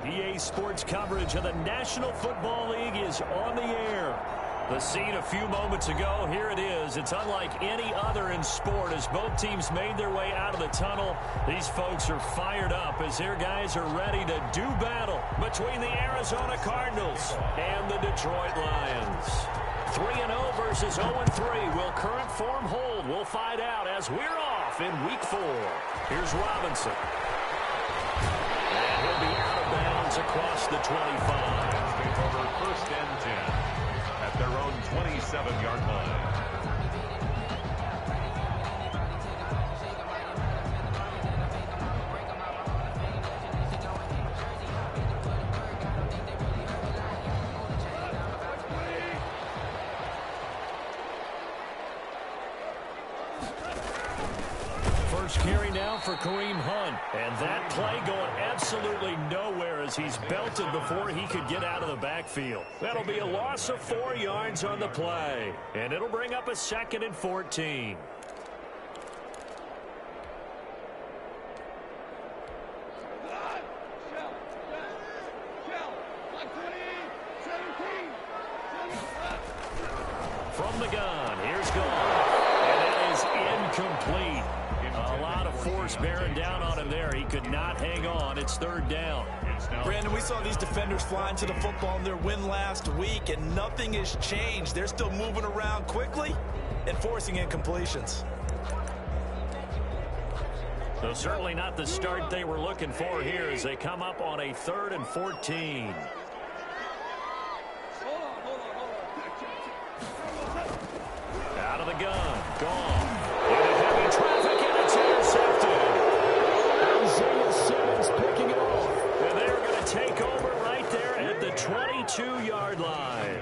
EA Sports coverage of the National Football League is on the air. The scene a few moments ago, here it is. It's unlike any other in sport as both teams made their way out of the tunnel. These folks are fired up as their guys are ready to do battle between the Arizona Cardinals and the Detroit Lions. 3-0 versus 0-3. Will current form hold? We'll find out as we're off in Week 4. Here's Robinson. And he'll be out of bounds across the 25. Take over first and 10 at their own 27-yard line. First carry now for Kareem Hunt. And that play going absolutely nowhere as he's belted before he could get out of the backfield. That'll be a loss of 4 yards on the play. And it'll bring up a 2nd and 14. From the gun, here's Gone. And that is incomplete. A lot of force bearing down on him there. He could not hang on. It's 3rd down. Brandon, we saw these defenders flying to the football in their win last week, and nothing has changed. They're still moving around quickly and forcing incompletions. So certainly not the start they were looking for here as they come up on a 3rd and 14. Out of the gun. Gone. Into heavy traffic, and it's intercepted. Isaiah Simmons picking it off. And they're going to take over right there at the 22-yard line.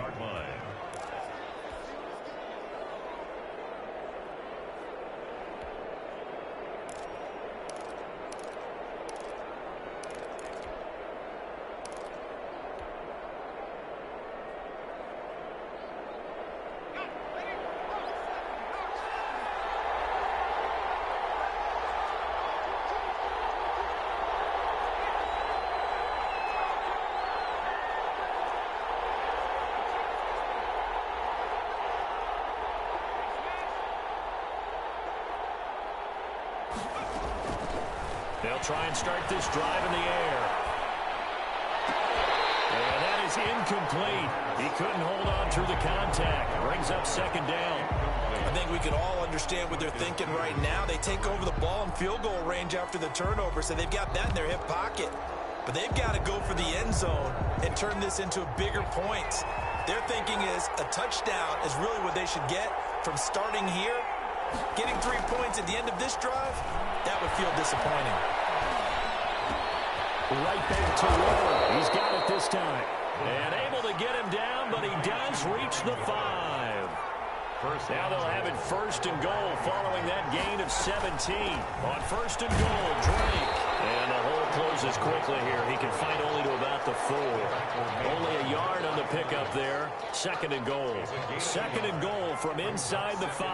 They'll try and start this drive in the air. And that is incomplete. He couldn't hold on through the contact. Brings up 2nd down. I think we can all understand what they're thinking right now. They take over the ball in field goal range after the turnover, so they've got that in their hip pocket. But they've got to go for the end zone and turn this into bigger points. Their thinking is a touchdown is really what they should get from starting here. Getting 3 points at the end of this drive, that would feel disappointing. Right back to Ward. He's got it this time. And able to get him down, but he does reach the 5. Now they'll have it 1st and goal following that gain of 17. On 1st and goal, Drake. And the hole closes quickly here. He can find only to about the 4. Only a yard on the pickup there. 2nd and goal. 2nd and goal from inside the 5.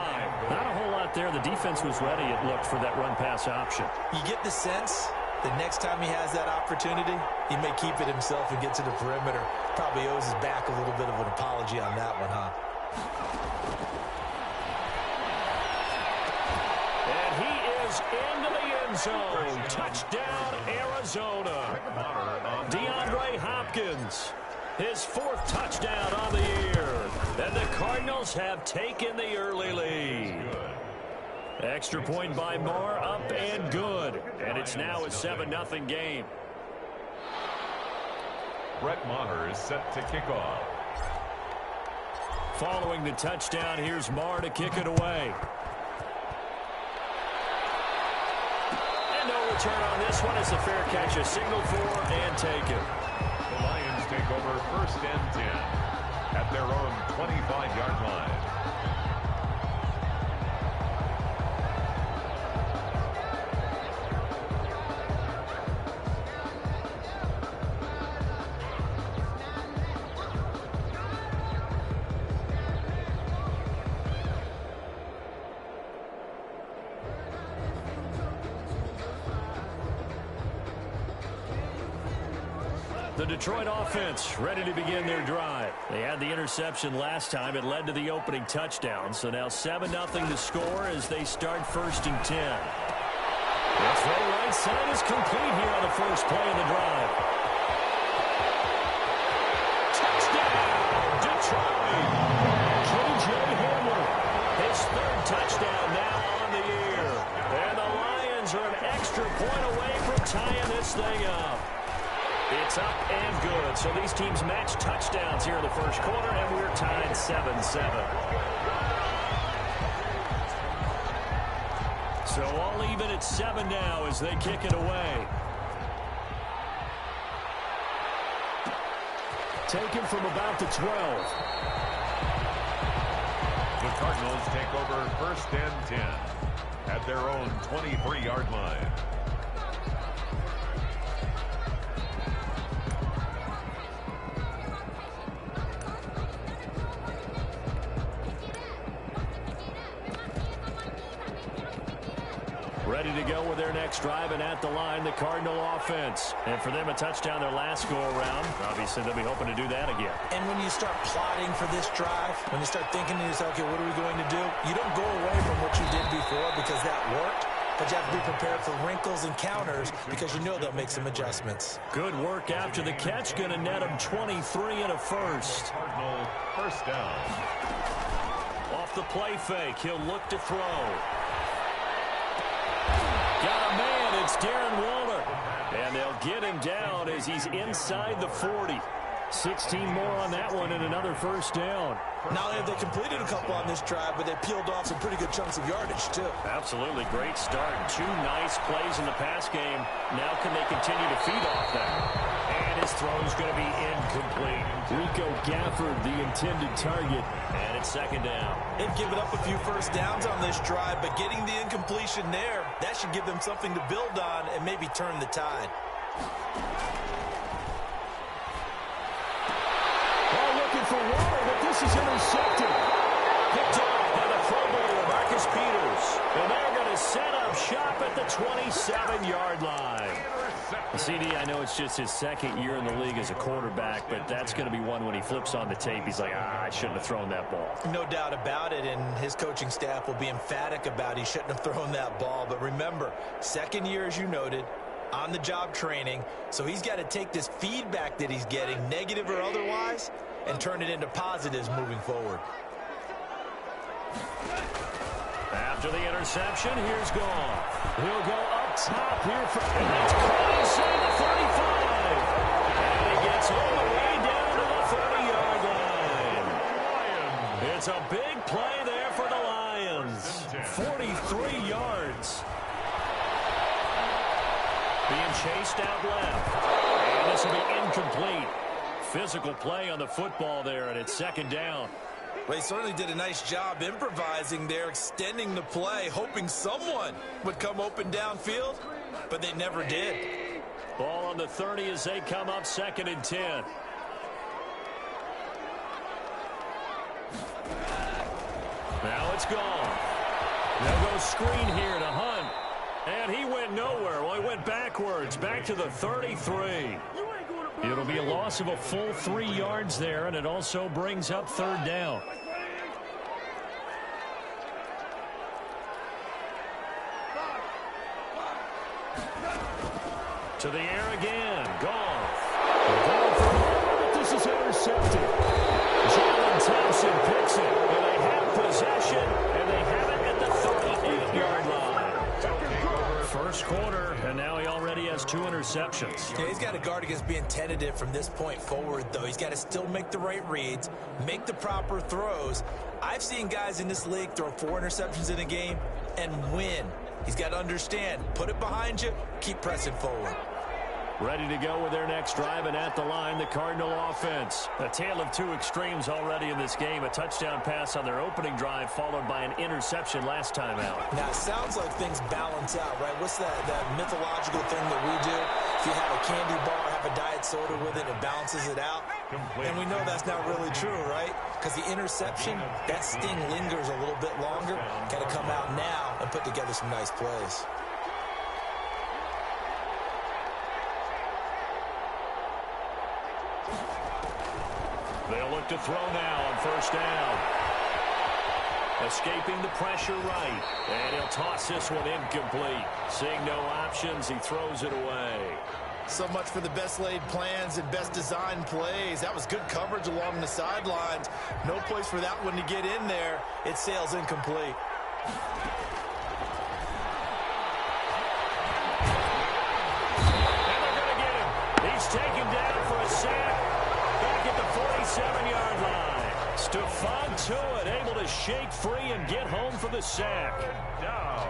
Not a whole lot there. The defense was ready, it looked, for that run-pass option. You get the sense the next time he has that opportunity, he may keep it himself and get to the perimeter. Probably owes his back a little bit of an apology on that one, huh? And he is into the end zone. Touchdown, Arizona. DeAndre Hopkins, his 4th touchdown on the year. And the Cardinals have taken the early lead. Extra point by Moore, up and good. And it's now a 7-0 game. Brett Maher is set to kick off. Following the touchdown, here's Maher to kick it away. And no return on this one as the fair catch is signaled for and taken. The Lions take over 1st and 10 at their own 25-yard line. The Detroit offense ready to begin their drive. They had the interception last time. It led to the opening touchdown. So now 7-0 to score as they start 1st and 10. That's the right side is complete here on the first play of the drive. Touchdown, Detroit. K.J. Hamler, his 3rd touchdown now on the year. And the Lions are an extra point away from tying this thing up. It's up and good. So these teams match touchdowns here in the first quarter, and we're tied 7-7. So all even at 7 now as they kick it away. Taken from about the 12. The Cardinals take over 1st and 10 at their own 23-yard line. Ready to go with their next drive, and at the line, the Cardinal offense. And for them, a touchdown their last go-around. Obviously, they'll be hoping to do that again. And when you start plotting for this drive, when you start thinking to yourself, okay, what are we going to do? You don't go away from what you did before because that worked, but you have to be prepared for wrinkles and counters because you know they'll make some adjustments. Good work after the catch. Going to net him 23 and a first. Cardinal 1st down. Off the play fake, he'll look to throw. Got a man, it's Darren Waller. And they'll get him down as he's inside the 40. 16 more on that one and another 1st down. Not only have they completed a couple on this drive, but they peeled off some pretty good chunks of yardage, too. Absolutely great start. 2 nice plays in the pass game. Now can they continue to feed off that? And his throw's going to be incomplete. Rico Gafford, the intended target. And it's 2nd down. They've given up a few 1st downs on this drive, but getting the incompletion there, that should give them something to build on and maybe turn the tide. For Waller, but this is intercepted. Picked off by the Pro Bowler, Marcus Peters. And they're going to set up shop at the 27-yard line. CD, I know it's just his 2nd year in the league as a quarterback, but that's going to be one when he flips on the tape. He's like, I shouldn't have thrown that ball. No doubt about it, and his coaching staff will be emphatic about he shouldn't have thrown that ball. But remember, 2nd year, as you noted, on-the-job training, so he's got to take this feedback that he's getting, negative or otherwise, and turn it into positives moving forward. After the interception, here's Goff. He'll go up top here for, and that's caught inside the 35. And he gets all the way down to the 30-yard line. It's a big play there for the Lions. 43 yards. Being chased out left. And this will be incomplete. Physical play on the football there, and it's 2nd down. Well, he certainly did a nice job improvising there, extending the play, hoping someone would come open downfield, but they never did. Ball on the 30 as they come up 2nd and 10. Now it's gone. They'll go screen here to Hunt. And he went nowhere. Well, he went backwards, back to the 33. It'll be a loss of a full 3 yards there, and it also brings up 3rd down. To the air again. Goff. This is intercepted. Jalen Thompson picks it, and they have possession, and they have it at the 38-yard line. First quarter, and now he already has 2 interceptions. Yeah, he's got to guard against being tentative from this point forward, though. He's got to still make the right reads, make the proper throws. I've seen guys in this league throw 4 interceptions in a game and win. He's got to understand, put it behind you, keep pressing forward. Ready to go with their next drive, and at the line, the Cardinal offense. A tale of 2 extremes already in this game. A touchdown pass on their opening drive, followed by an interception last time out. Now, it sounds like things balance out, right? What's that mythological thing that we do? If you have a candy bar, have a diet soda with it, it balances it out. And we know that's not really true, right? Because the interception, that sting lingers a little bit longer. Got to come out now and put together some nice plays. They'll look to throw now on first down. Escaping the pressure right. And he'll toss this one incomplete. Seeing no options, he throws it away. So much for the best laid plans and best designed plays. That was good coverage along the sidelines. No place for that one to get in there. It sails incomplete. And they're going to get him. He's taken down for a sack back at the 47-yard line. Stephon Tuitt able to shake free and get home for the sack. Down.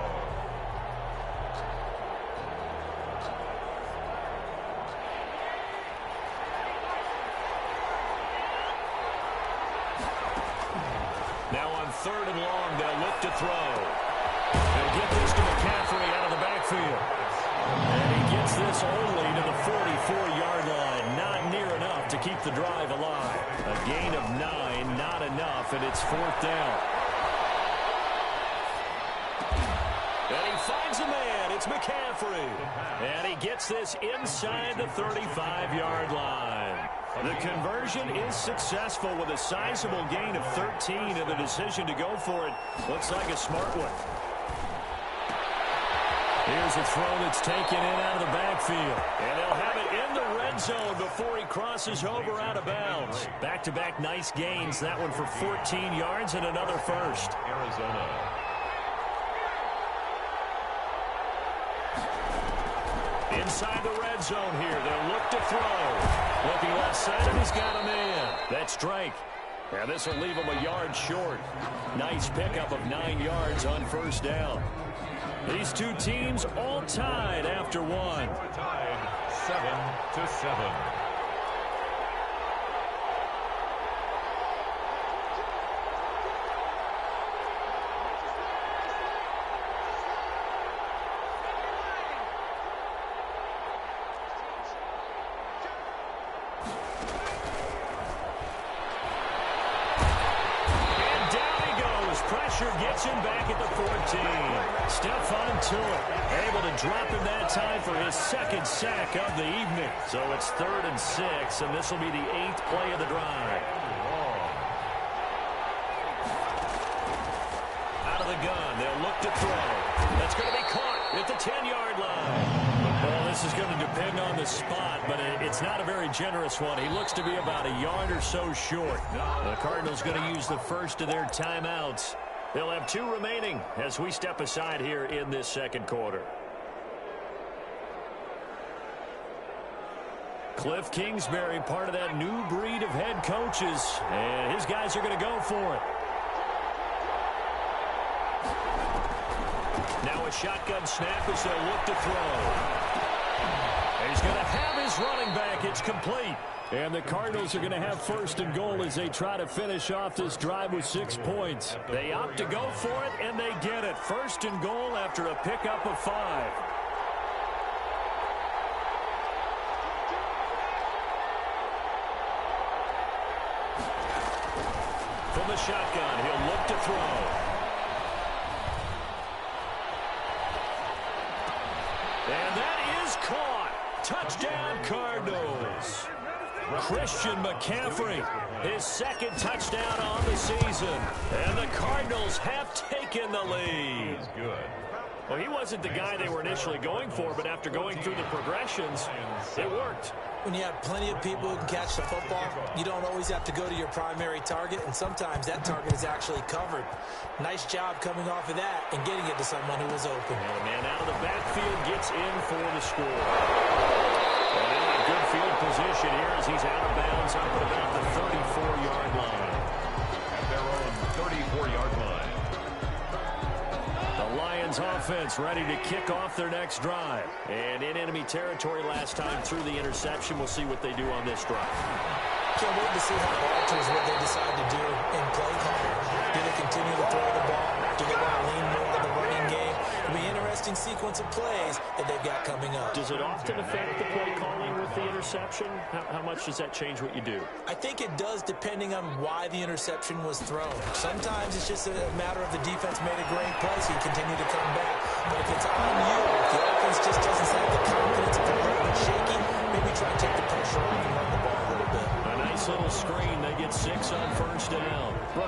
Now on 3rd and long, they'll look to throw. They'll get this to McCaffrey out of the backfield. And he gets this only to the 44-yard line. Not near enough to keep the drive alive. A gain of 9, not enough, and it's 4th down. And he finds a man. It's McCaffrey. And he gets this inside the 35-yard line. The conversion is successful with a sizable gain of 13, and the decision to go for it looks like a smart one. Here's a throw that's taken in out of the backfield. And they'll have it in the red zone before he crosses over out of bounds. Back-to-back nice gains. That one for 14 yards and another first. Arizona. Inside the red zone here. They'll look to throw. Looking left side, and he's got a man. That's Drake. And this will leave him a yard short. Nice pickup of 9 yards on first down. These two teams all tied after one. Tied 7-7. Gets him back at the 14. Stephon Tuitt able to drop him that time for his second sack of the evening. So it's 3rd and 6, and this will be the 8th play of the drive. Out of the gun, they'll look to throw. That's going to be caught at the 10-yard line. Well, this is going to depend on the spot, but it's not a very generous one. He looks to be about a yard or so short. The Cardinals going to use the first of their timeouts. They'll have 2 remaining as we step aside here in this second quarter. Cliff Kingsbury, part of that new breed of head coaches, and his guys are going to go for it. Now a shotgun snap as they'll look to throw. And he's going to have his running back. It's complete. And the Cardinals are going to have 1st and goal as they try to finish off this drive with 6 points. They opt to go for it, and they get it. 1st and goal after a pickup of 5. From the shotgun, he'll look to throw. And that is caught. Touchdown, Cardinals. Christian McCaffrey, his 2nd touchdown on the season. And the Cardinals have taken the lead. He's good. Well, he wasn't the guy they were initially going for, but after going through the progressions, it worked. When you have plenty of people who can catch the football, you don't always have to go to your primary target, and sometimes that target is actually covered. Nice job coming off of that and getting it to someone who was open. And the man out of the backfield gets in for the score. And in a good field position here as he's out of bounds up at about the 34-yard line. At their own 34-yard line. The Lions offense ready to kick off their next drive. And in enemy territory last time through the interception. We'll see what they do on this drive. Can't wait to see how it alters what they decide to do in play calling. Do they continue to throw the ball? Do they want to lean more on the running game? It'll be an interesting sequence of plays that they've got coming up. Does it often affect the play calling with the interception? How much does that change what you do? I think it does depending on why the interception was thrown. Sometimes it's just a matter of the defense made a great play, so you continue to come back. But if it's on you, if the offense just doesn't have the confidence, if they're shaky, maybe try and take the pressure off and run the ball a little bit. A nice little screen. They get 6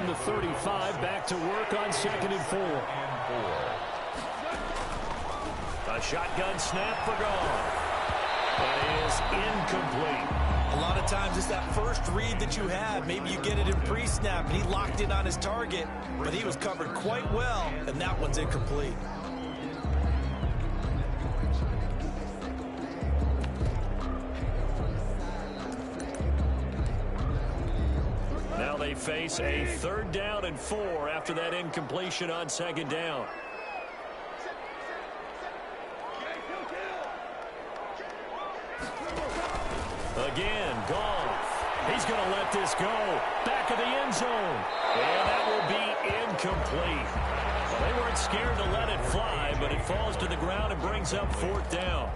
from the 35, back to work on 2nd and 4. A shotgun snap for Goff. That is incomplete. A lot of times it's that first read that you have. Maybe you get it in pre-snap, and he locked in on his target, but he was covered quite well, and that one's incomplete. Now they face a 3rd down and 4 after that incompletion on 2nd down. Again, Goff. He's going to let this go. Back of the end zone. And that will be incomplete. Well, they weren't scared to let it fly, but it falls to the ground and brings up 4th down.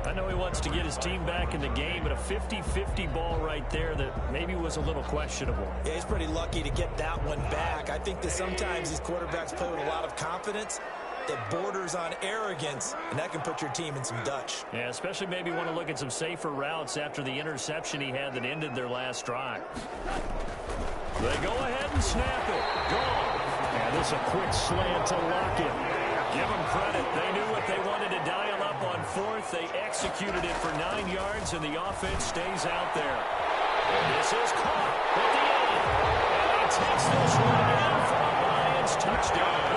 I know he wants to get his team back in the game, but a 50-50 ball right there that maybe was a little questionable. Yeah, he's pretty lucky to get that one back. I think that sometimes these quarterbacks play with a lot of confidence that borders on arrogance, and that can put your team in some Dutch. Yeah, especially maybe want to look at some safer routes after the interception he had that ended their last drive. They go ahead and snap it. Gone. And this a quick slant to Lockett. Give them credit. They knew what they wanted to dial up on 4th. They executed it for 9 yards, and the offense stays out there. And this is caught at the end. And he takes this one in for a Lions touchdown.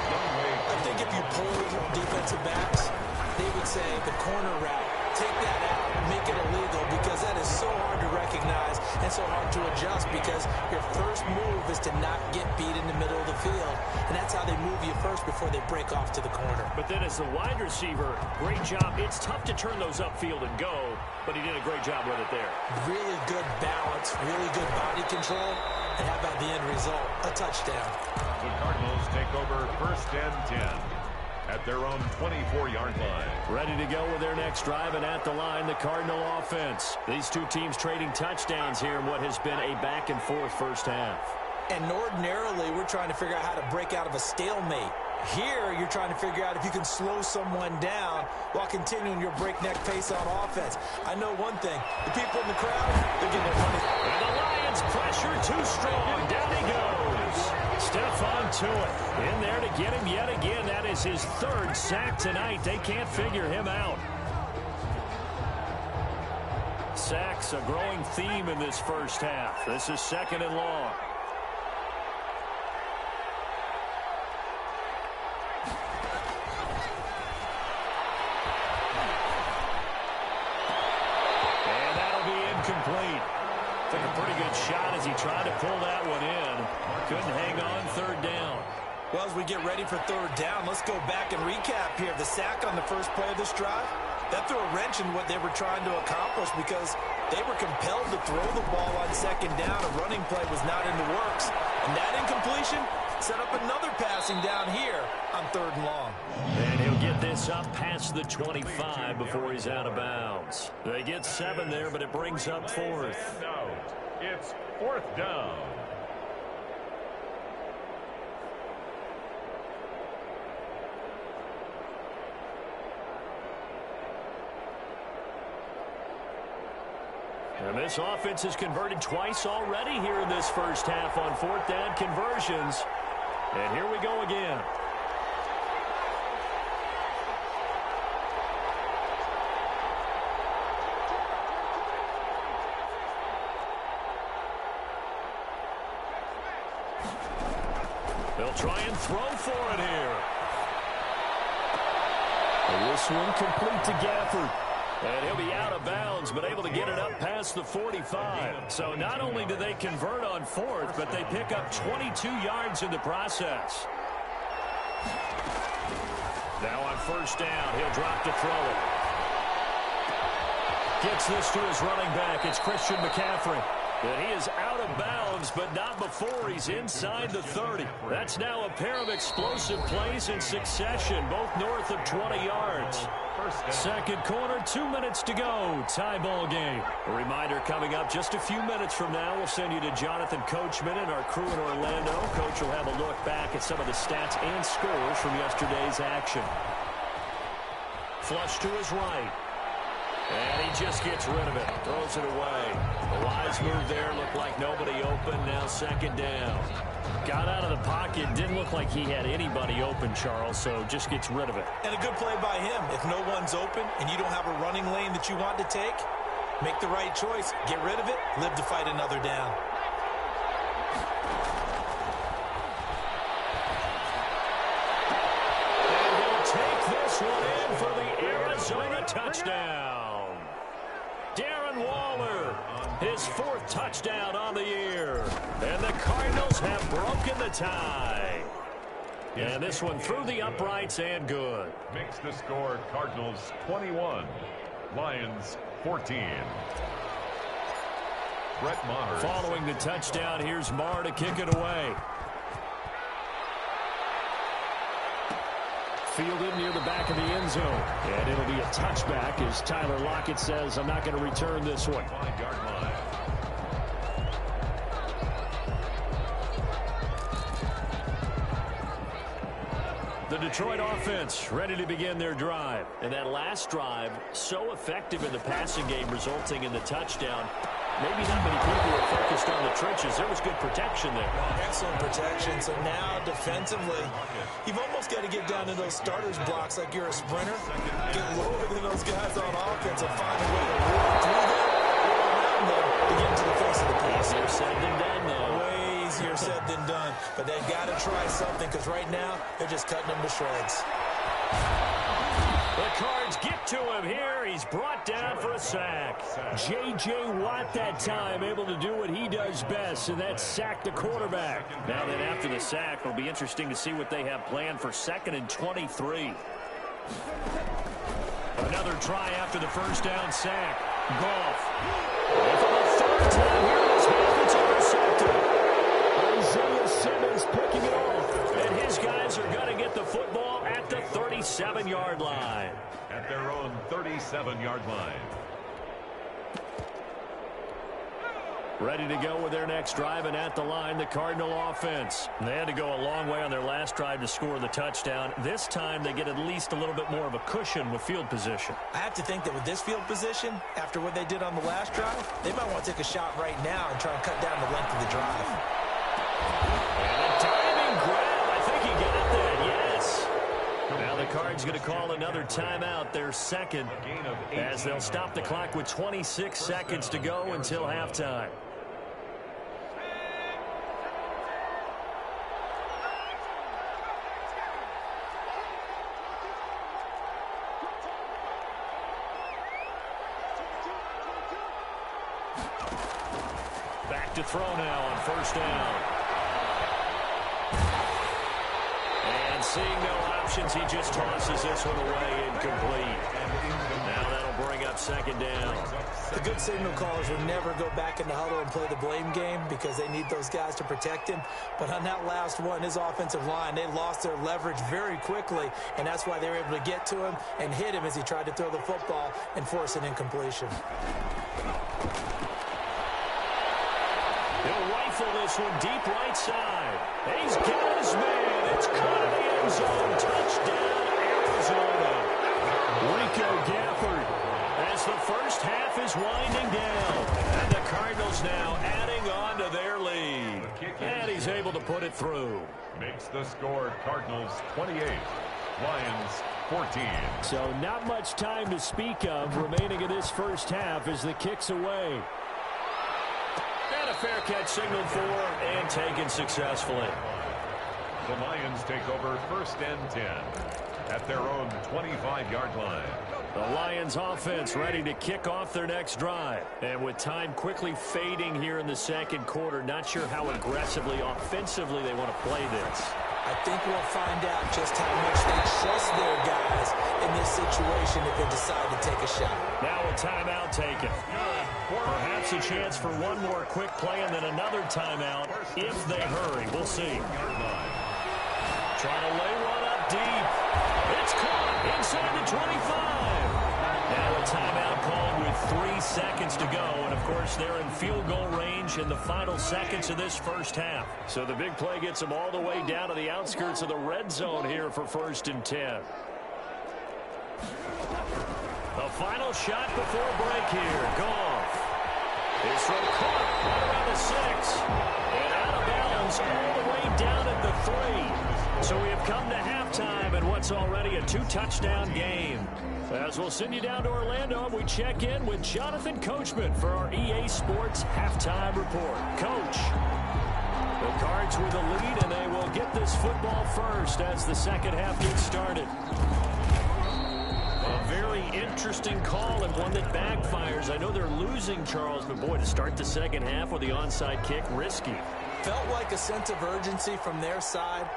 I think if you polled defensive backs, they would say the corner route, take that out, make it illegal, because that is so hard to recognize and so hard to adjust, because your first move is to not get beat in the middle of the field, and that's how they move you first before they break off to the corner. But then as the wide receiver, great job. It's tough to turn those upfield and go, but he did a great job with it there. Really good balance, really good body control, and how about the end result? A touchdown. The Cardinals take over 1st and 10 at their own 24-yard line. Ready to go with their next drive, and at the line, the Cardinal offense. These two teams trading touchdowns here in what has been a back-and-forth first half. And ordinarily, we're trying to figure out how to break out of a stalemate. Here, you're trying to figure out if you can slow someone down while continuing your breakneck pace on offense. I know one thing. The people in the crowd, they're getting their money. And the Lions pressure too strong. Down he goes. Stephon Tuitt in there to get him yet again. That is his 3rd sack tonight. They can't figure him out. Sacks a growing theme in this first half. This is 2nd and long. Complete. Took a pretty good shot as he tried to pull that one in. Couldn't hang on 3rd down. Well, as we get ready for 3rd down, let's go back and recap here. The sack on the first play of this drive, that threw a wrench in what they were trying to accomplish, because they were compelled to throw the ball on 2nd down. A running play was not in the works. And that incompletion set up another passing down here on 3rd and long. And he'll get this up past the 25 before he's out of bounds. They get 7 there, but it brings up 4th. No, it's 4th down. And this offense has converted twice already here in this first half on 4th down conversions. And here we go again. They'll try and throw for it here. And this one complete to Gafford. And he'll be out of bounds, but able to get it up past the 45. So not only do they convert on 4th, but they pick up 22 yards in the process. Now on 1st down, he'll drop to throw it. Gets this to his running back. It's Christian McCaffrey. And he is out of bounds, but not before he's inside the 30. That's now a pair of explosive plays in succession, both north of 20 yards. 2nd quarter, 2 minutes to go. Tie ball game. A reminder coming up just a few minutes from now. We'll send you to Jonathan Coachman and our crew in Orlando. Coach will have a look back at some of the stats and scores from yesterday's action. Flush to his right. And he just gets rid of it. Throws it away. The wise move there. Looked like nobody open. Now second down. Got out of the pocket. Didn't look like he had anybody open, Charles, so just gets rid of it. And a good play by him. If no one's open and you don't have a running lane that you want to take, make the right choice. Get rid of it. Live to fight another down. And they'll take this one in for the Arizona touchdown. Darren Waller, his fourth touchdown on the year. And the Cardinals have broken the tie. And this one through the uprights and good. Makes the score Cardinals 21, Lions 14. Brett Maher. Following the touchdown, here's Maher to kick it away. Fielded near the back of the end zone. And it'll be a touchback as Tyler Lockett says, I'm not going to return this one. 5-yard line. The Detroit offense ready to begin their drive. And that last drive, so effective in the passing game, resulting in the touchdown. Maybe not many people are focused on the trenches. There was good protection there. Excellent protection. So now defensively, you've almost got to get down to those starters blocks like you're a sprinter. Get lower than those guys on offense and find a way to roll through them or around them to get into the face of the pass. Easier said than done, though. Way easier said than done. But they've got to try something because right now they're just cutting them to shreds. The Cards get to him here. He's brought down for a sack. J.J. Watt that time able to do what he does best, and that's sack the quarterback. Now then after the sack, it'll be interesting to see what they have planned for 2nd and 23. Another try after the first down sack. Goff. And for the third time here in this half, it's intercepted. Isaiah Simmons picking it off. And his guys are going to get the football at the 37-yard line. At their own 37-yard line. Ready to go with their next drive, and at the line, the Cardinal offense. They had to go a long way on their last drive to score the touchdown. This time, they get at least a little bit more of a cushion with field position. I have to think that with this field position, after what they did on the last drive, they might want to take a shot right now and try and cut down the length of the drive. And a diving grab. I think he got that, yes. Now the Cards going to call another timeout, their second, as they'll stop the clock with 26 seconds to go until halftime. Back to throw now on first down. And seeing no options, he just tosses this one away incomplete. Now that'll bring up second down. The good signal callers would never go back in the huddle and play the blame game because they need those guys to protect him. But on that last one, his offensive line, they lost their leverage very quickly, and that's why they were able to get to him and hit him as he tried to throw the football and force an incompletion. He'll rifle this one deep right side. He's got his man. It's caught in the end zone. Touchdown, Arizona. Rico Gafford as the first half is winding down. And the Cardinals now adding on to their lead. And he's able to put it through. Makes the score Cardinals 28, Lions 14. So not much time to speak of remaining in this first half as the kick's away. And a fair catch signaled for and taken successfully. The Lions take over 1st and 10 at their own 25-yard line. The Lions offense ready to kick off their next drive. And with time quickly fading here in the second quarter, not sure how aggressively, offensively they want to play this. I think we'll find out just how much they trust their guys in this situation if they decide to take a shot. Now a timeout taken. Perhaps a chance for one more quick play and then another timeout if they hurry. We'll see. Trying to lay one up deep. It's caught inside the 25. Now a timeout called with 3 seconds to go. And, of course, they're in field goal range in the final seconds of this first half. So the big play gets them all the way down to the outskirts of the red zone here for 1st and 10. The final shot before break here. Goff is from caught right around the 6. And out of bounds all the way down at the 3. So we have come to halftime in what's already a 2-touchdown game. As we'll send you down to Orlando, we check in with Jonathan Coachman for our EA Sports Halftime Report. Coach, the Cards with the lead, and they will get this football first as the second half gets started. A very interesting call and one that backfires. I know they're losing, Charles, but boy, to start the second half with the onside kick, risky. Felt like a sense of urgency from their side,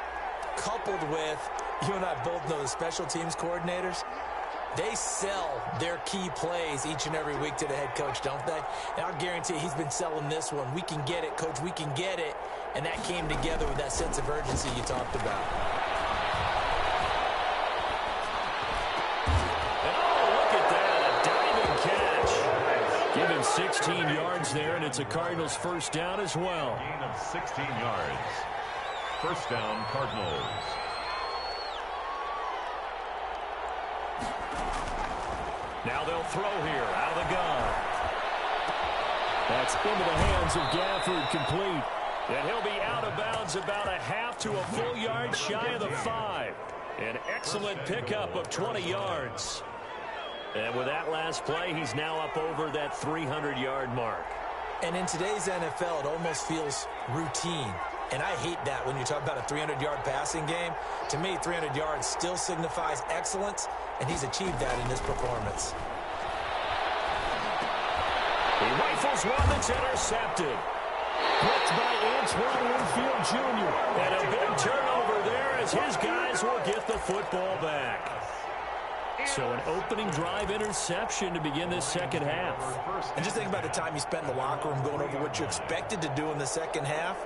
coupled with, you and I both know the special teams coordinators, they sell their key plays each and every week to the head coach, don't they? And I'll guarantee he's been selling this one. We can get it, coach, we can get it. And that came together with that sense of urgency you talked about. And oh, look at that, a diving catch. Give him 16 yards there, and it's a Cardinals first down as well. Gain of 16 yards. First down, Cardinals. Now they'll throw here out of the gun. That's into the hands of Gafford, complete. And he'll be out of bounds about a half to a full yard shy of the 5. An excellent pickup of 20 yards. And with that last play, he's now up over that 300-yard mark. And in today's NFL, it almost feels routine. And I hate that when you talk about a 300-yard passing game. To me, 300 yards still signifies excellence, and he's achieved that in this performance. He rifles one that's intercepted. Blitzed by Antoine Winfield Jr. And a big turnover there as his guys will get the football back. So an opening drive interception to begin this second half. And just think about the time you spent in the locker room going over what you expected to do in the second half.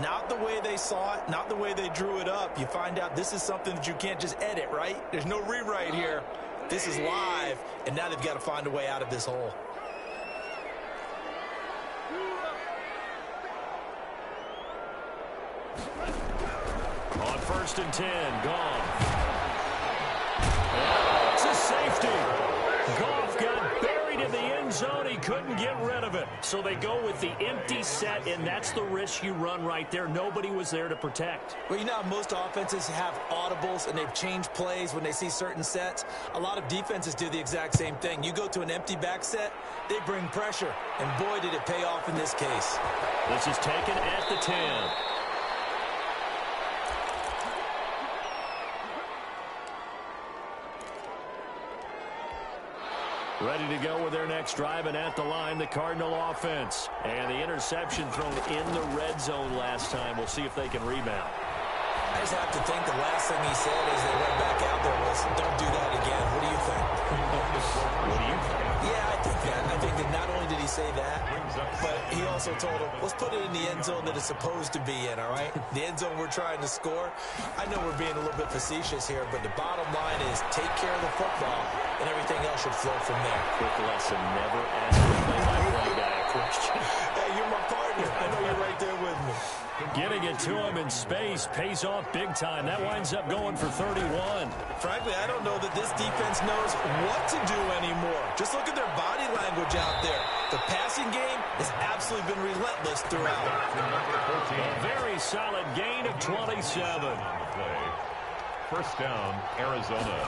Not the way they saw it, not the way they drew it up. You find out this is something that you can't just edit, right? There's no rewrite here. This is live, and now they've got to find a way out of this hole. On 1st and 10, Goff. It's a safety. Goff got buried in the end zone. He couldn't get rid of it. So they go with the empty set, and that's the risk you run right there. Nobody was there to protect. Well, you know how most offenses have audibles, and they've changed plays when they see certain sets. A lot of defenses do the exact same thing. You go to an empty back set, they bring pressure. And boy, did it pay off in this case. This is taken at the 10. Ready to go with their next drive, and at the line, the Cardinal offense. And the interception thrown in the red zone last time. We'll see if they can rebound. I just have to think the last thing he said as they went back out there was, don't do that again. What do you think? What do you think? Yeah, I think that. I think that not only did he say that, but he also told him, let's put it in the end zone that it's supposed to be in, all right? The end zone we're trying to score. I know we're being a little bit facetious here, but the bottom line is take care of the football, and everything else should flow from there. Quick lesson, never ask a play-by-play guy a question. Hey, you're my partner. I know you're right there with me. Getting it to him in space pays off big time. That winds up going for 31. Frankly, I don't know that this defense knows what to do anymore. Just look at their body language out there. The passing game has absolutely been relentless throughout. A very solid gain of 27. First down, Arizona.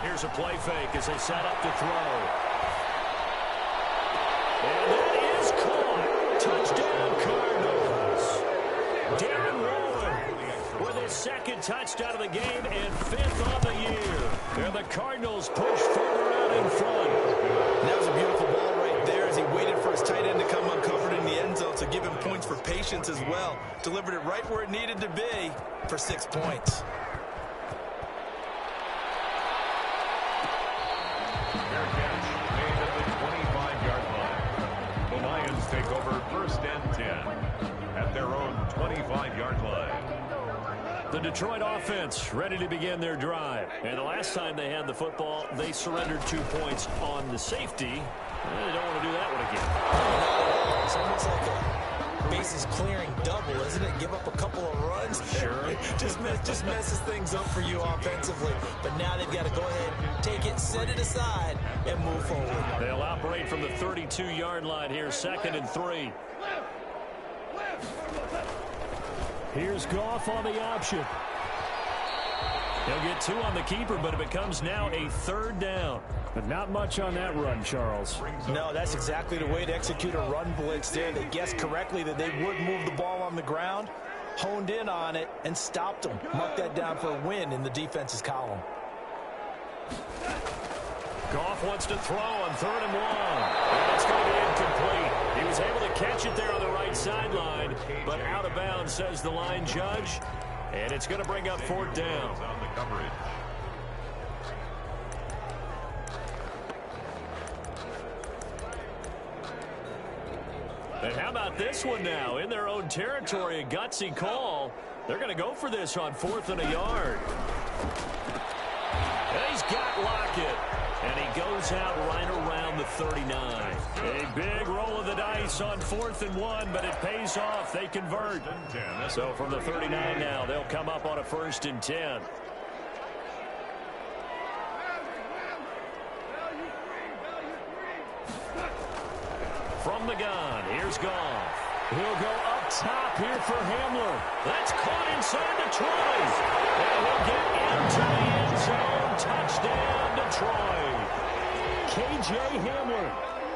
Here's a play fake as they set up to throw. And that is caught. Touchdown, Cardinals. Darren Waller with his second touchdown of the game and 5th on the year. And the Cardinals push further out in front. And that was a beautiful ball right there as he waited for his tight end to come uncovered in the end zone, so give him points for patience as well. Delivered it right where it needed to be for 6 points. Fair catch made at the 25-yard line. The Lions take over 1st and 10 at their own 25-yard line. The Detroit offense ready to begin their drive. And the last time they had the football, they surrendered 2 points on the safety. They don't want to do that one again. It's almost like bases clearing double, isn't it? Give up a couple of runs. Sure. just messes things up for you offensively. But now they've got to go ahead, take it, set it aside, and move forward. They'll operate from the 32-yard line here, 2nd and 3. Here's Goff on the option. He'll get 2 on the keeper, but it becomes now a 3rd down. But not much on that run, Charles. No, that's exactly the way to execute a run blitz there. They guessed correctly that they would move the ball on the ground, honed in on it, and stopped them. Mark that down for a win in the defense's column. Goff wants to throw on 3rd and 1. And it's going to be incomplete. He was able to catch it there on the right sideline, but out of bounds, says the line judge. And it's going to bring up 4th down. On the coverage. And how about this one now? In their own territory, a gutsy call. They're going to go for this on 4th and a yard. And he's got Lockett. And he goes out right around the 39. A big roll of the dice on 4th and 1, but it pays off. They convert. So from the 39 now, they'll come up on a 1st and 10. From the gun, here's Goff. He'll go up top here for Hamler. That's caught inside Detroit. And he'll get into the end zone. Touchdown, Detroit. K.J. Hamler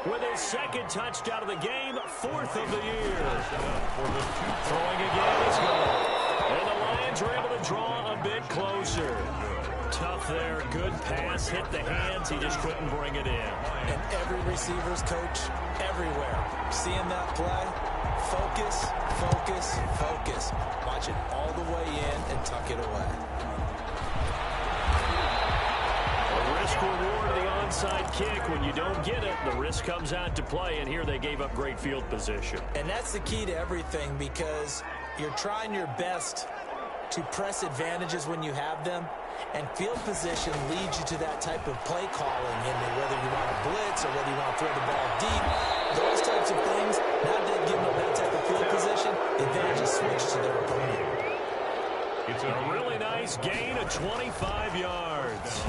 with his 2nd touchdown of the game, 4th of the year. Throwing again is Goff. And the Lions are able to draw a bit closer. Tough there, good pass, hit the hands, he just couldn't bring it in. And every receiver's coach everywhere, seeing that play, focus, focus, focus. Watch it all the way in and tuck it away. A risk reward of the onside kick. When you don't get it, the risk comes out to play, and here they gave up great field position. And that's the key to everything, because you're trying your best to press advantages when you have them, and field position leads you to that type of play calling, and whether you want to blitz or whether you want to throw the ball deep, those types of things. Now that they've given up that type of field position, the advantage is switched to their opponent. It's a really nice gain of 25 yards.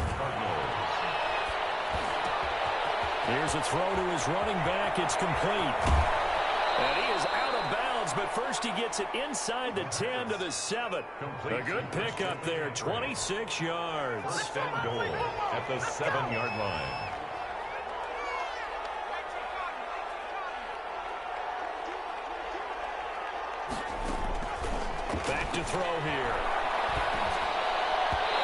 Here's a throw to his running back. It's complete. And he is out of bounds, but first he gets it inside the 10 to the 7. A good pickup there, 26 yards. 1st and goal at the 7-yard line. Back to throw here.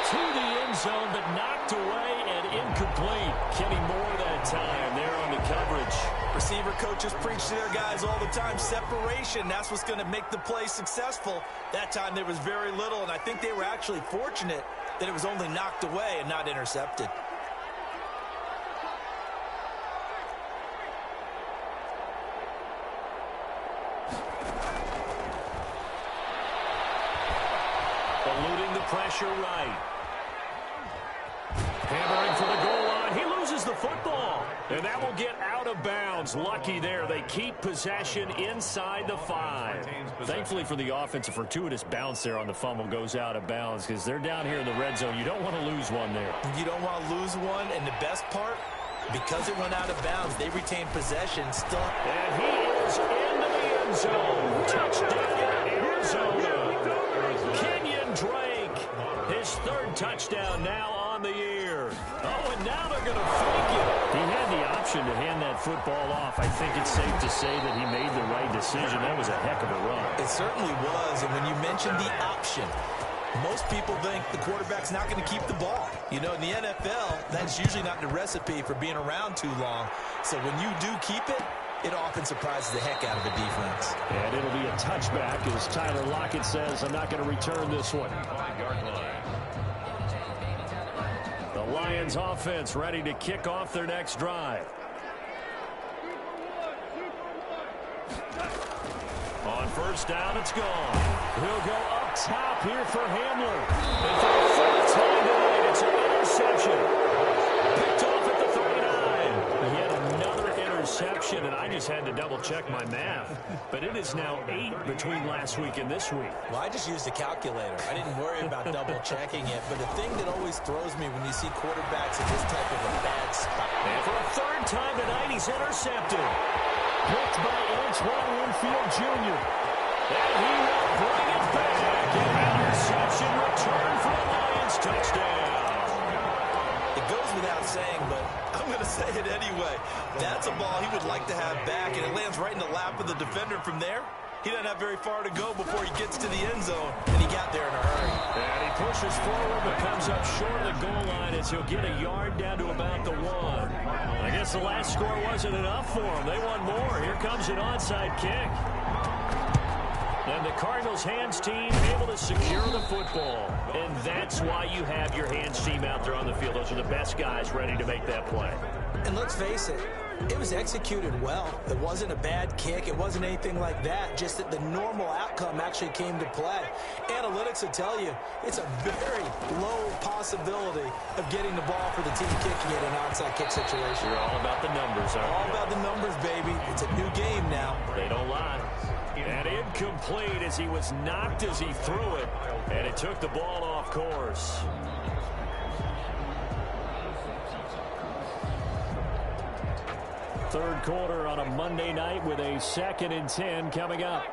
To the end zone, but knocked away and incomplete. Kenny Moore that time there on the coverage. Receiver coaches preach to their guys all the time. Separation, that's what's going to make the play successful. That time there was very little, and I think they were actually fortunate that it was only knocked away and not intercepted. Eluding the pressure right. Hammering for the goal line. He loses the football. And that will get out of bounds. Lucky there. They keep possession inside the 5. Thankfully for the offense, a fortuitous bounce there on the fumble goes out of bounds because they're down here in the red zone. You don't want to lose one there. You don't want to lose one. And the best part, because it went out of bounds, they retain possession still. And he is into the end zone. Touchdown, Arizona. Kenyon Drake, his 3rd touchdown now on the year. Oh, and now they're going to fake it. He had the option to hand that football off. I think it's safe to say that he made the right decision. That was a heck of a run. It certainly was, and when you mentioned the option, most people think the quarterback's not going to keep the ball. You know, in the NFL, that's usually not the recipe for being around too long. So when you do keep it, it often surprises the heck out of the defense. And it'll be a touchback as Tyler Lockett says, I'm not going to return this one. 5-yard line. The Lions offense ready to kick off their next drive. On 1st down, it's gone. He'll go up top here for Hamler. And for the 4th time tonight, it's an interception. Picked off at the 39. Yet another interception. interception, and I just had to double-check my math. But it is now 8 between last week and this week. Well, I just used a calculator. I didn't worry about double-checking it. But the thing that always throws me when you see quarterbacks in this type of a bad spot. And for a third time tonight, he's intercepted. Picked by Antoine Winfield Jr. And he will bring it back. An interception return for the Lions touchdown. It goes without saying, but I'm going to say it anyway. That's a ball he would like to have back, and it lands right in the lap of the defender from there. He doesn't have very far to go before he gets to the end zone, and he got there in a hurry. And he pushes forward, but comes up short of the goal line as he'll get a yard down to about the 1. I guess the last score wasn't enough for him. They want more. Here comes an onside kick. And the Cardinals' hands team able to secure the football. And that's why you have your hands team out there on the field. Those are the best guys ready to make that play. And let's face it, it was executed well. It wasn't a bad kick. It wasn't anything like that. Just that the normal outcome actually came to play. Analytics will tell you it's a very low possibility of getting the ball for the team kicking it in an onside kick situation. You're all about the numbers, aren't you? All about the numbers, baby. It's a new game now. They don't lie. And incomplete as he was knocked as he threw it. And it took the ball off course. Third quarter on a Monday night with a 2nd and 10 coming up.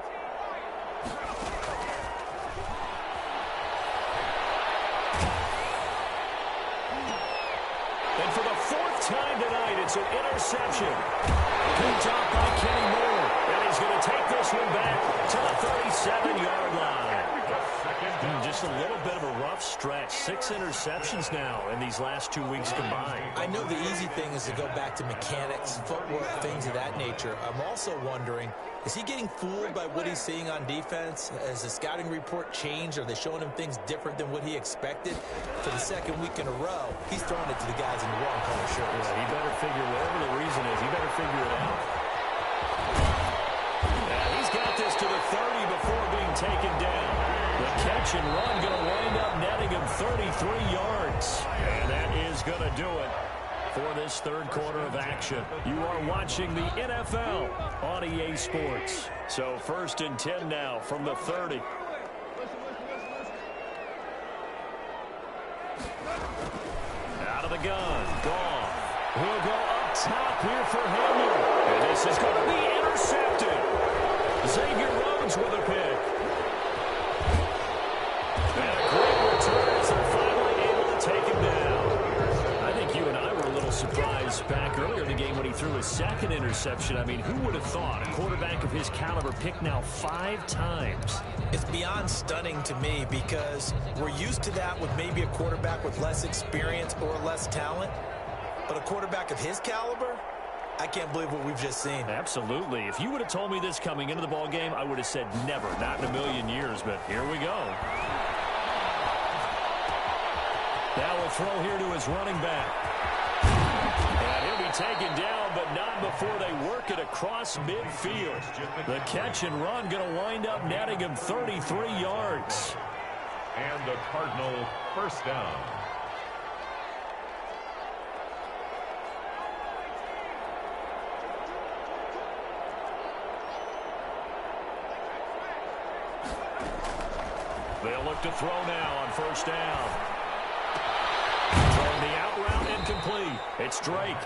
And for the 4th time tonight, it's an interception. Picked off by Kenny Moore. And he's going to take this one back to the 37-yard line. Just a little bit of a rough stretch. 6 interceptions now in these last 2 weeks combined. I know the easy thing is to go back to mechanics, footwork, things of that nature. I'm also wondering, is he getting fooled by what he's seeing on defense? Has the scouting report changed? Are they showing him things different than what he expected? For the 2nd week in a row, he's throwing it to the guys in the wrong color shirts. Yeah, he better figure, whatever the reason is, he better figure it out. Yeah, he's got this to the 30 before being taken down. The catch and run going to wind up netting him 33 yards. And that is going to do it for this third quarter of action. You are watching the NFL on EA Sports. So 1st and 10 now from the 30. Out of the gun. Goff. He'll go up top here for Hamler. And this is going to be intercepted. Xavier Rhodes with a pick. And a great return as they're finally able to take him down. I think you and I were a little surprised back earlier in the game when he threw his 2nd interception. I mean, who would have thought a quarterback of his caliber picked now 5 times? It's beyond stunning to me because we're used to that with maybe a quarterback with less experience or less talent. But a quarterback of his caliber, I can't believe what we've just seen. Absolutely. If you would have told me this coming into the ball game, I would have said never, not in a million years. But here we go. Now we'll throw here to his running back. And he'll be taken down, but not before they work it across midfield. The catch and run going to wind up netting him 33 yards. And the Cardinal first down. They'll look to throw now on 1st down. Throwing the out route incomplete. It's Drake.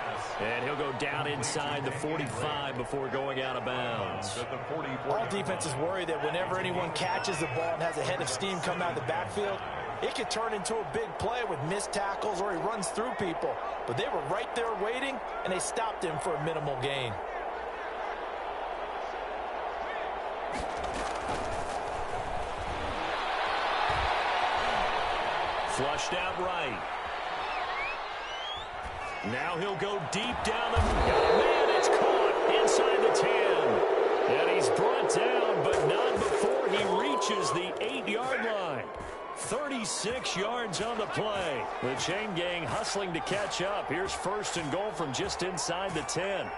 And he'll go down inside the 45 before going out of bounds. All defenses worry that whenever anyone catches the ball and has a head of steam come out of the backfield, it could turn into a big play with missed tackles or he runs through people. But they were right there waiting, and they stopped him for a minimal gain. Flushed out right. Now he'll go deep down the middle. Man, it's caught inside the 10. And he's brought down, but not before he reaches the 8-yard line. 36 yards on the play. The chain gang hustling to catch up. Here's 1st and goal from just inside the 10.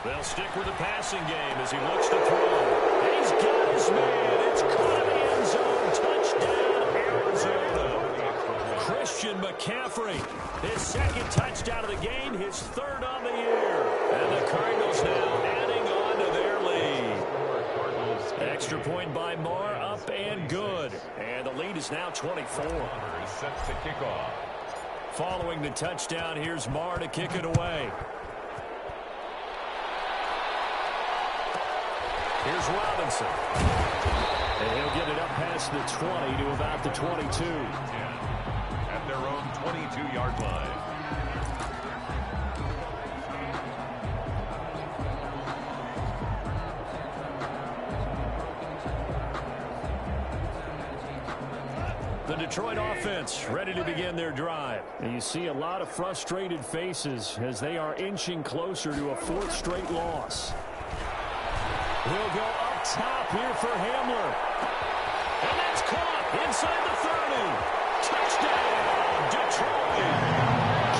They'll stick with the passing game as he looks to throw. He's got his man. It's caught in the end zone. Touchdown, Arizona. Christian McCaffrey, his second touchdown of the game, his third on the year. And the Cardinals now adding on to their lead. Extra point by Marr, up and good. And the lead is now 24. Set to kick off. Following the touchdown, here's Marr to kick it away. Here's Robinson. And he'll get it up past the 20 to about the 22. At their own 22-yard line. The Detroit offense ready to begin their drive. And you see a lot of frustrated faces as they are inching closer to a fourth straight loss. He'll go up top here for Hamler. And that's caught inside the 30. Touchdown, Detroit.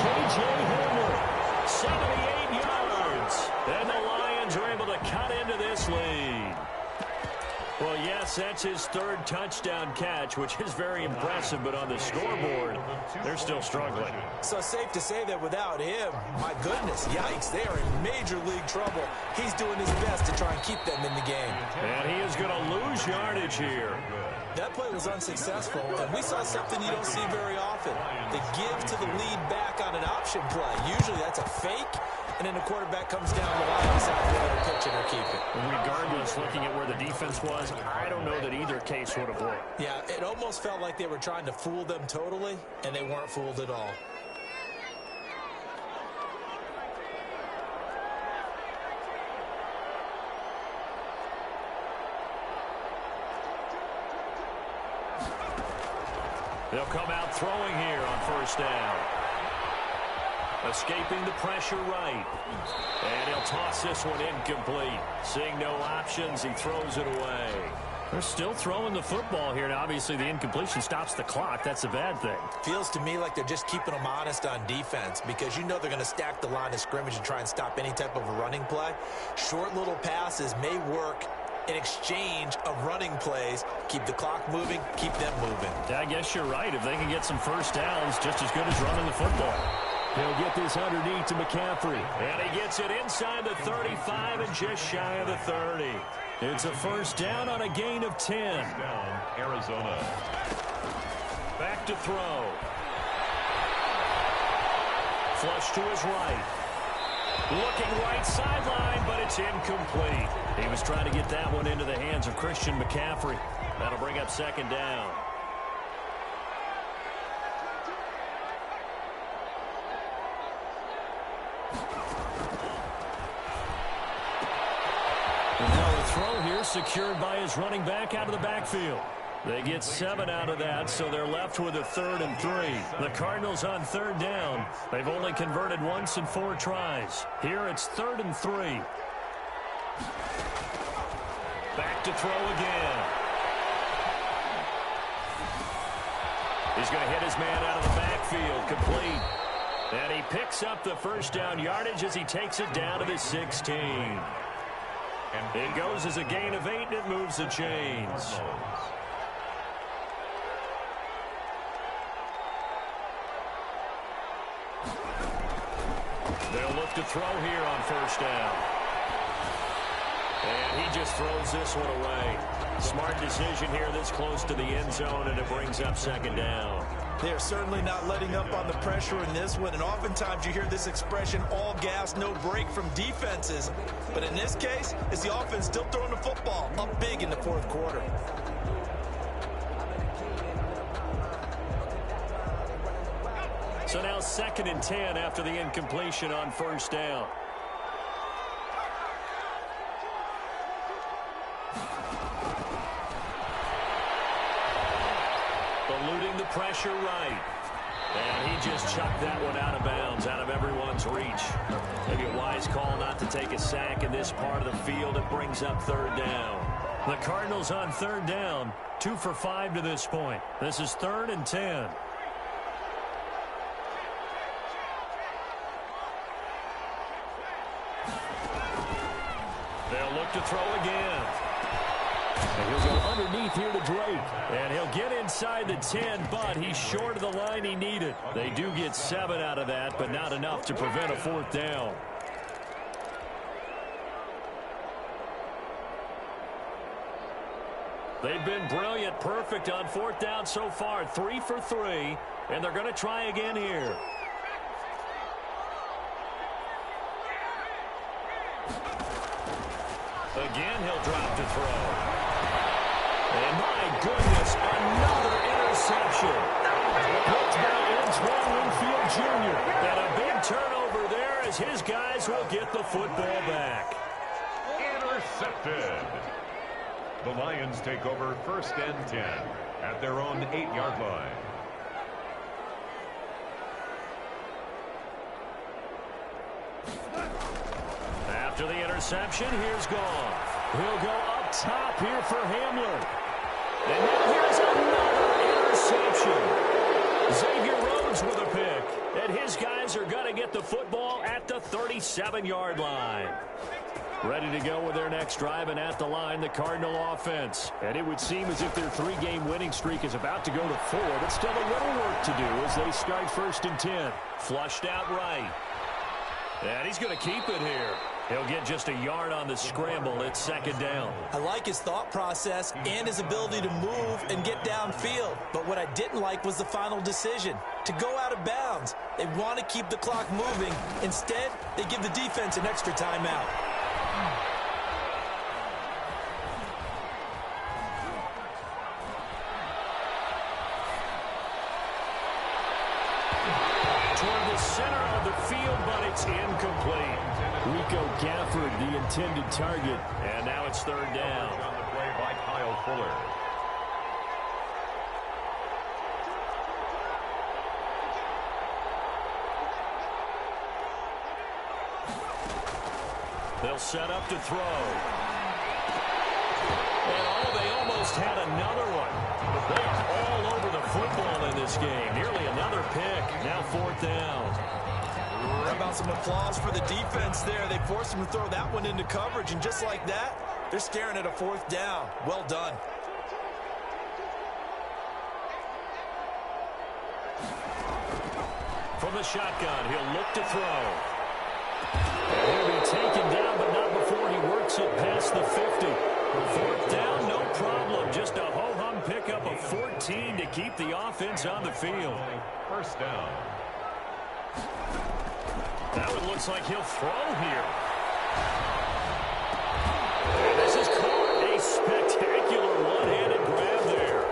K.J. Hamler, 78 yards. And the Lions are able to cut into this lead. Well, yes, that's his third touchdown catch, which is very impressive, but on the scoreboard, they're still struggling. So safe to say that without him, my goodness, yikes, they are in major league trouble. He's doing his best to try and keep them in the game. And he is going to lose yardage here. That play was unsuccessful, and we saw something you don't see very often. The give to the lead back on an option play. Usually that's a fake, and then the quarterback comes down the line and decides whether to pitch it or keep it. Regardless, looking at where the defense was, I don't know that either case would have worked. Yeah, it almost felt like they were trying to fool them totally, and they weren't fooled at all. They'll come out throwing here on first down. Escaping the pressure right. And he'll toss this one incomplete. Seeing no options, he throws it away. They're still throwing the football here. Now, obviously, the incompletion stops the clock. That's a bad thing. Feels to me like they're just keeping them honest on defense because you know they're going to stack the line of scrimmage and try and stop any type of a running play. Short little passes may work in exchange of running plays. Keep the clock moving, keep them moving. I guess you're right. If they can get some first downs, just as good as running the football. He'll get this underneath to McCaffrey. And he gets it inside the 35 and just shy of the 30. It's a first down on a gain of 10. Down, Arizona. Back to throw. Flush to his right. Looking right sideline, but it's incomplete. He was trying to get that one into the hands of Christian McCaffrey. That'll bring up second down. And now the throw here secured by his running back out of the backfield. They get 7 out of that, so they're left with a 3rd and 3. The Cardinals on third down. They've only converted once in 4 tries. Here it's 3rd and 3. Back to throw again. He's going to hit his man out of the backfield, complete. And he picks up the first down yardage as he takes it down to the 16. And it goes as a gain of 8, and it moves the chains. They'll look to throw here on first down. And he just throws this one away. Smart decision here this close to the end zone, and it brings up second down. They're certainly not letting up on the pressure in this one, and oftentimes you hear this expression, all gas, no break from defenses. But in this case, it's the offense still throwing the football up big in the 4th quarter. So now 2nd and 10 after the incompletion on first down. Eluding the pressure right. And he just chucked that one out of bounds, out of everyone's reach. Maybe a wise call not to take a sack in this part of the field. It brings up 3rd down. The Cardinals on 3rd down, 2 for 5 to this point. This is 3rd and 10. They'll look to throw again. And he'll go underneath here to Drake. And he'll get inside the 10, but he's short of the line he needed. They do get 7 out of that, but not enough to prevent a 4th down. They've been brilliant, perfect on 4th down so far. 3 for 3, and they're going to try again here. Again, he'll drop to throw. And my goodness, another interception. Picked by Antoine Winfield Jr. And a big turnover there as his guys will get the football back. Intercepted. The Lions take over 1st and 10 at their own 8-yard line. After the interception, here's Goff. He'll go up top here for Hamler. And now here's another interception. Xavier Rhodes with a pick. And his guys are going to get the football at the 37-yard line. Ready to go with their next drive, and at the line, the Cardinal offense. And it would seem as if their 3-game winning streak is about to go to 4, but still a little work to do as they start 1st and 10. Flushed out right. And he's going to keep it here. He'll get just a yard on the scramble. It's 2nd down. I like his thought process and his ability to move and get downfield. But what I didn't like was the final decision, to go out of bounds. They want to keep the clock moving. Instead, they give the defense an extra timeout. Toward the center of the field, but it's incomplete. Rico Gafford, the intended target. And now it's 3rd down. On the play by Kyle Fuller. They'll set up to throw. And they almost had another one. They are all over the football in this game. Nearly another pick. Now 4th down. How about some applause for the defense there? They forced him to throw that one into coverage, and just like that, they're staring at a 4th down. Well done. From the shotgun, he'll look to throw. And he'll be taken down, but not before he works it past the 50. 4th down, no problem. Just a ho-hum pickup of 14 to keep the offense on the field. 1st down. Now it looks like he'll throw here. And this is caught. A spectacular one-handed grab there.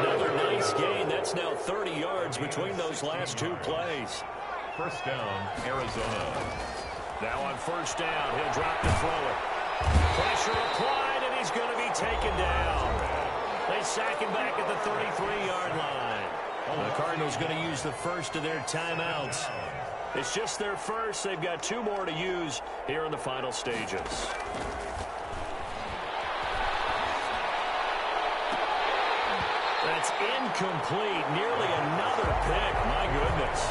Another nice gain. That's now 30 yards between those last 2 plays. 1st down, Arizona. Now on 1st down, he'll drop to throw it. Pressure applied, and he's going to be taken down. They sack him back at the 33-yard line. The Cardinals going to use the first of their timeouts. It's just their first. They've got 2 more to use here in the final stages. That's incomplete. Nearly another pick. My goodness.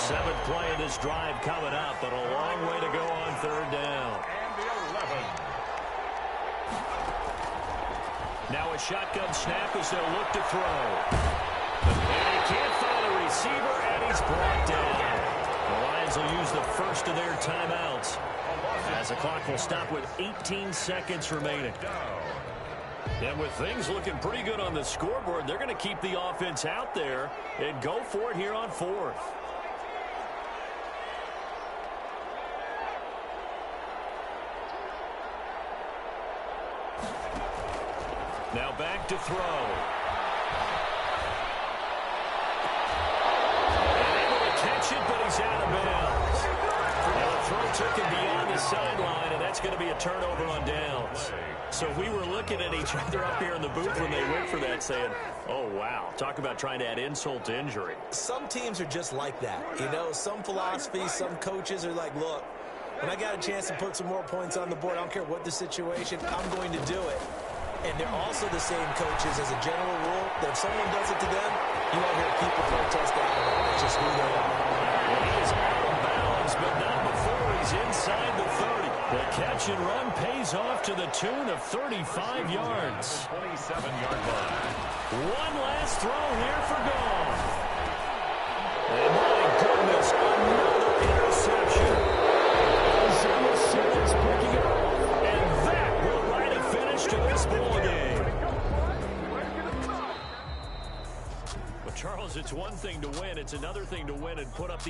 7th play of this drive coming up, but a long way to go on 3rd down. And the 11. Now a shotgun snap as they'll look to throw. And he can't find a receiver, and he's brought down. The Lions will use the first of their timeouts as the clock will stop with 18 seconds remaining. And with things looking pretty good on the scoreboard, they're going to keep the offense out there and go for it here on 4th. Now back to throw. And able to catch it, but he's out of bounds. Now the throw took him beyond the sideline, and that's going to be a turnover on downs. So we were looking at each other up here in the booth when they went for that, saying, oh, wow, talk about trying to add insult to injury. Some teams are just like that. You know, some philosophies, some coaches are like, look, when I got a chance to put some more points on the board, I don't care what the situation, I'm going to do it. And they're also the same coaches as a general rule that if someone does it to them, you won't hear people protest that. That's just who they are. Well, he is out of bounds, but not before he's inside the 30. The catch interception run pays off to the tune of 35 yards. 27-yard line. One last throw here for Goff. And my goodness, another interception. Isaiah Simmons picking it up. And that will write a finish to this ball game. Well, Charles, it's one thing to win. It's another thing to win and put up the